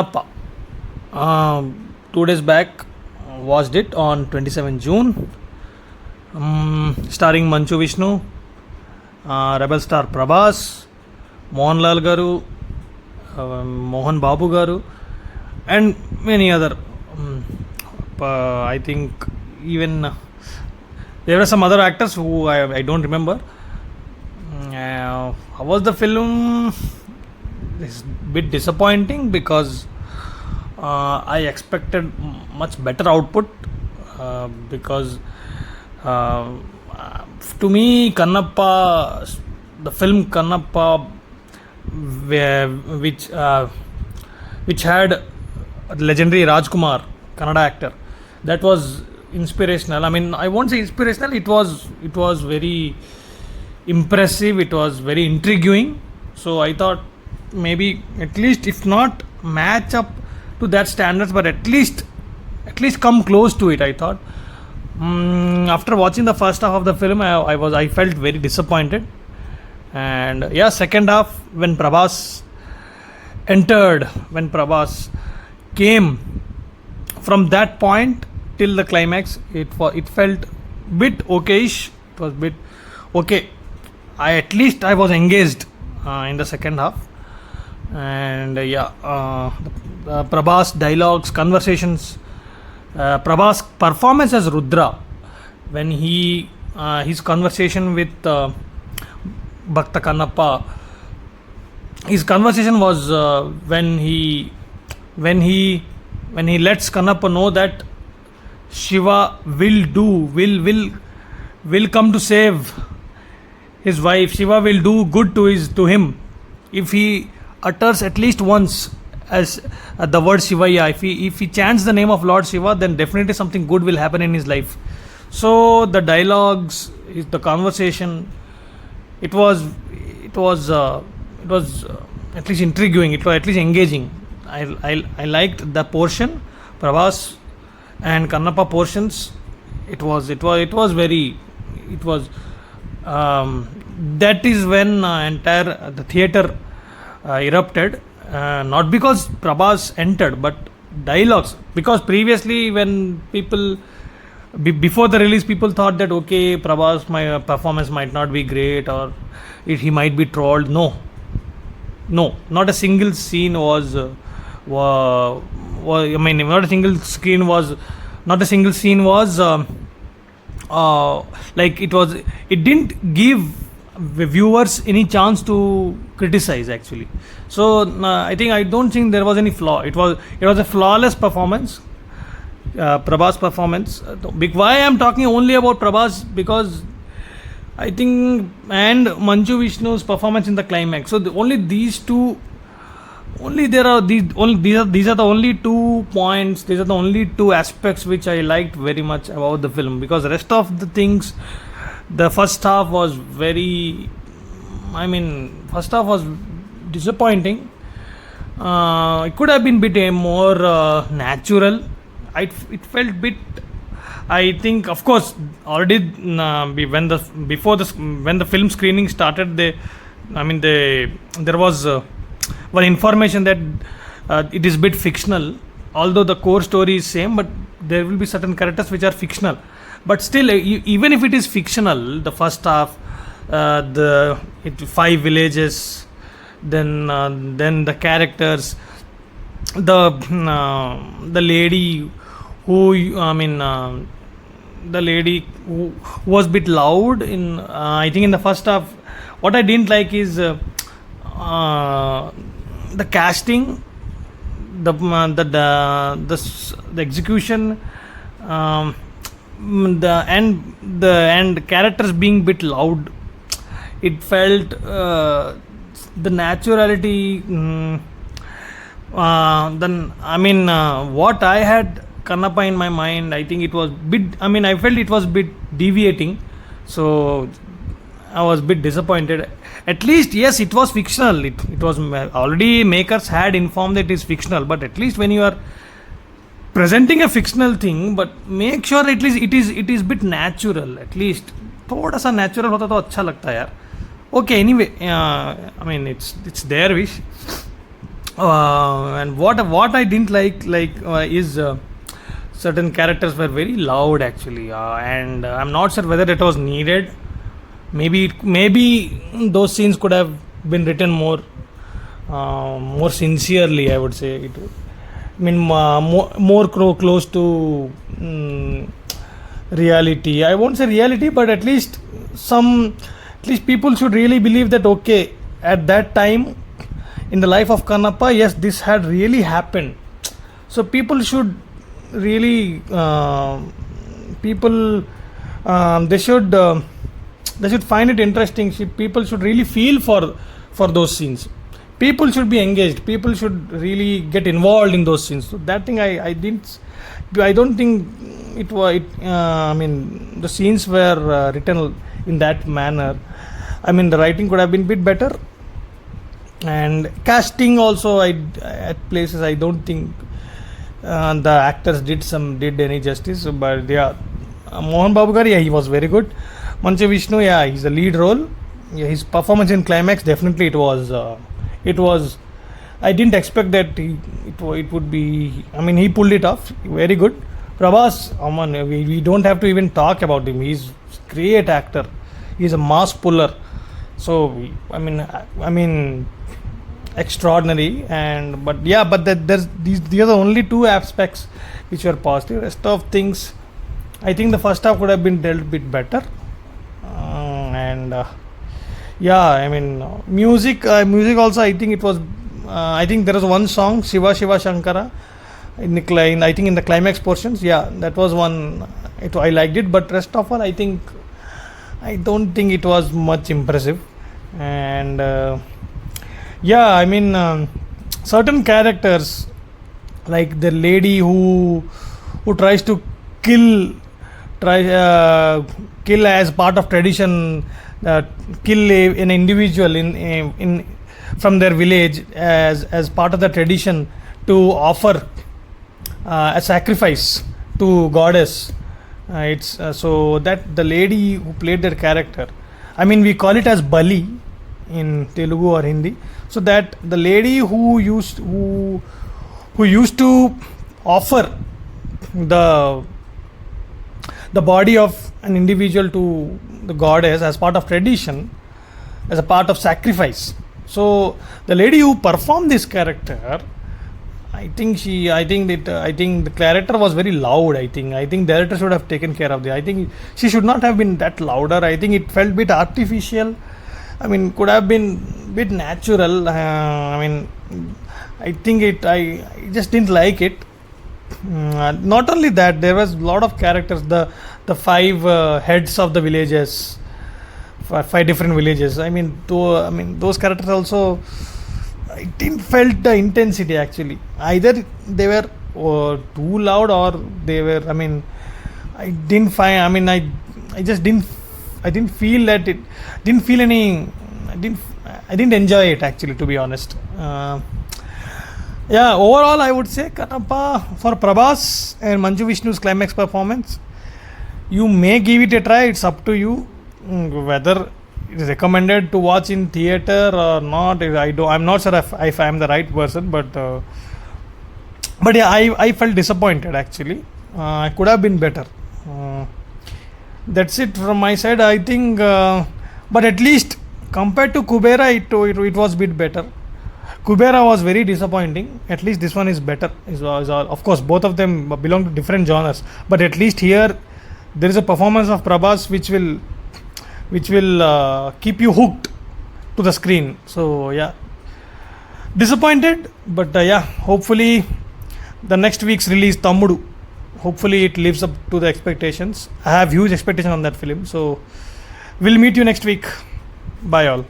Appa. 2 days back, watched it on 27 June. Starring Manchu Vishnu, Rebel Star Prabhas, Mohanlal Garu, Mohan Babu Garu, and many other. I think even there were some other actors who I don't remember. How was the film? It's a bit disappointing because I expected much better output because uh, to me Kannappa, the film Kannappa, which had legendary Rajkumar, Kannada actor, that was inspirational. I mean, I won't say inspirational. It was very impressive. It was very intriguing. So I thought maybe at least if not match up to that standards, but at least come close to it. I thought. After watching the first half of the film, I felt very disappointed, and yeah, second half when Prabhas came from that point till the climax, it felt bit okayish. It was bit okay. I was engaged in the second half, and the Prabhas dialogues, conversations, Prabhas performance as Rudra when his conversation with Bhakta Kannappa, his conversation was when he lets Kannappa know that Shiva will come to save his wife. Shiva will do good to him if he utters at least once as the word Shivaya. If he chants the name of Lord Shiva, then definitely something good will happen in his life. So the dialogues, the conversation, it was at least intriguing. It was at least engaging. I liked the portion, Prabhas and Kannappa portions. It was that is when entire the theater erupted, not because Prabhas entered, but dialogues. Because previously, when people before the release, people thought that okay, Prabhas my performance might not be great, or he might be trolled. No, not a single scene was. I mean, not a single screen was. Not a single scene was. Like it didn't give viewers any chance to criticize actually. So I don't think there was any flaw. It was a flawless performance, Prabhas performance. Why I am talking only about Prabhas, because I think, and Manju Vishnu's performance in the climax. So only these two, only there are these are the only 2 points. These are the only 2 aspects which I liked very much about the film, because the rest of the things, the first half was first half was disappointing. It could have been bit more natural. It felt bit. I think, of course, already when the film screening started, there was one information that it is bit fictional. Although the core story is same, but there will be certain characters which are fictional. But still, even if it is fictional, the first half, 5 villages, then the characters, the lady the lady who was bit loud in, I think in the first half. What I didn't like is the casting, the execution, the characters being bit loud. It felt the naturality. What I had Kannappa in my mind, I think it was bit. I felt it was bit deviating. So I was a bit disappointed. At least, yes, it was fictional. It was already, makers had informed that it is fictional. But at least when you are presenting a fictional thing, but make sure at least it is bit natural. At least थोड़ा सा natural होता तो अच्छा लगता यार. Okay, anyway, it's their wish. And what I didn't like is certain characters were very loud actually, and I'm not sure whether it was needed. Maybe those scenes could have been written more sincerely, I would say. I mean, close to reality. I won't say reality, but at least people should really believe that okay, at that time in the life of Kannappa, yes, this had really happened. So people should really people they should find it interesting. People should really feel for those scenes. People should be engaged. People should really get involved in those scenes. So that thing I don't think it was. I mean, the scenes were written in that manner. I mean, the writing could have been a bit better, and casting also. At places I don't think the actors did any justice. But yeah, Mohan Babu Garu, yeah, he was very good. Manchu Vishnu, yeah, he's the lead role. Yeah, his performance in climax definitely it was. It was. I didn't expect that it would be. I mean, he pulled it off. Very good. Prabhas, Aman, we don't have to even talk about him. He's great actor. He's a mass puller. So I mean, extraordinary. And but yeah, but these are the only two aspects which were positive. Rest of things, I think the first half would have been dealt a bit better. And yeah, I mean, music also. I think it was. I think there was one song, Shiva Shiva Shankara, I think in the climax portions. Yeah, that was one. I liked it, but rest of all, I don't think it was much impressive. And yeah, I mean, certain characters like the lady who tries to kill kill as part of tradition, kill an individual in from their village as part of the tradition to offer a sacrifice to goddess. It's so that the lady who played their character, I mean, we call it as Bali in Telugu or Hindi. So that the lady who used to offer the body of an individual to the goddess as part of tradition, as a part of sacrifice. So the lady who performed this character, I think the character was very loud. I think the director should have taken care of it. I think she should not have been that louder. I think it felt a bit artificial. I mean, could have been a bit natural. I mean, I think I just didn't like it. Not only that, there was a lot of characters. The five heads of the villages, five different villages. I mean, those characters also. I didn't felt the intensity actually. Either they were too loud or they were. I mean, I didn't find. I mean, I just didn't. I didn't feel that it. Didn't feel any. I didn't enjoy it actually, to be honest. Yeah, overall, I would say Kannappa for Prabhas and Manju Vishnu's climax performance. You may give it a try. It's up to you whether it is recommended to watch in theater or not. I'm not sure if I am the right person, but yeah, I felt disappointed actually. I could have been better. That's it from my side. I think, but at least compared to Kubera, it was a bit better. Kubera was very disappointing. At least this one is better. Of course, both of them belong to different genres, but at least here there is a performance of Prabhas which will keep you hooked to the screen. So yeah, disappointed, but yeah, hopefully the next week's release Tammudu, hopefully it lives up to the expectations. I have huge expectation on that film. So we'll meet you next week. Bye all.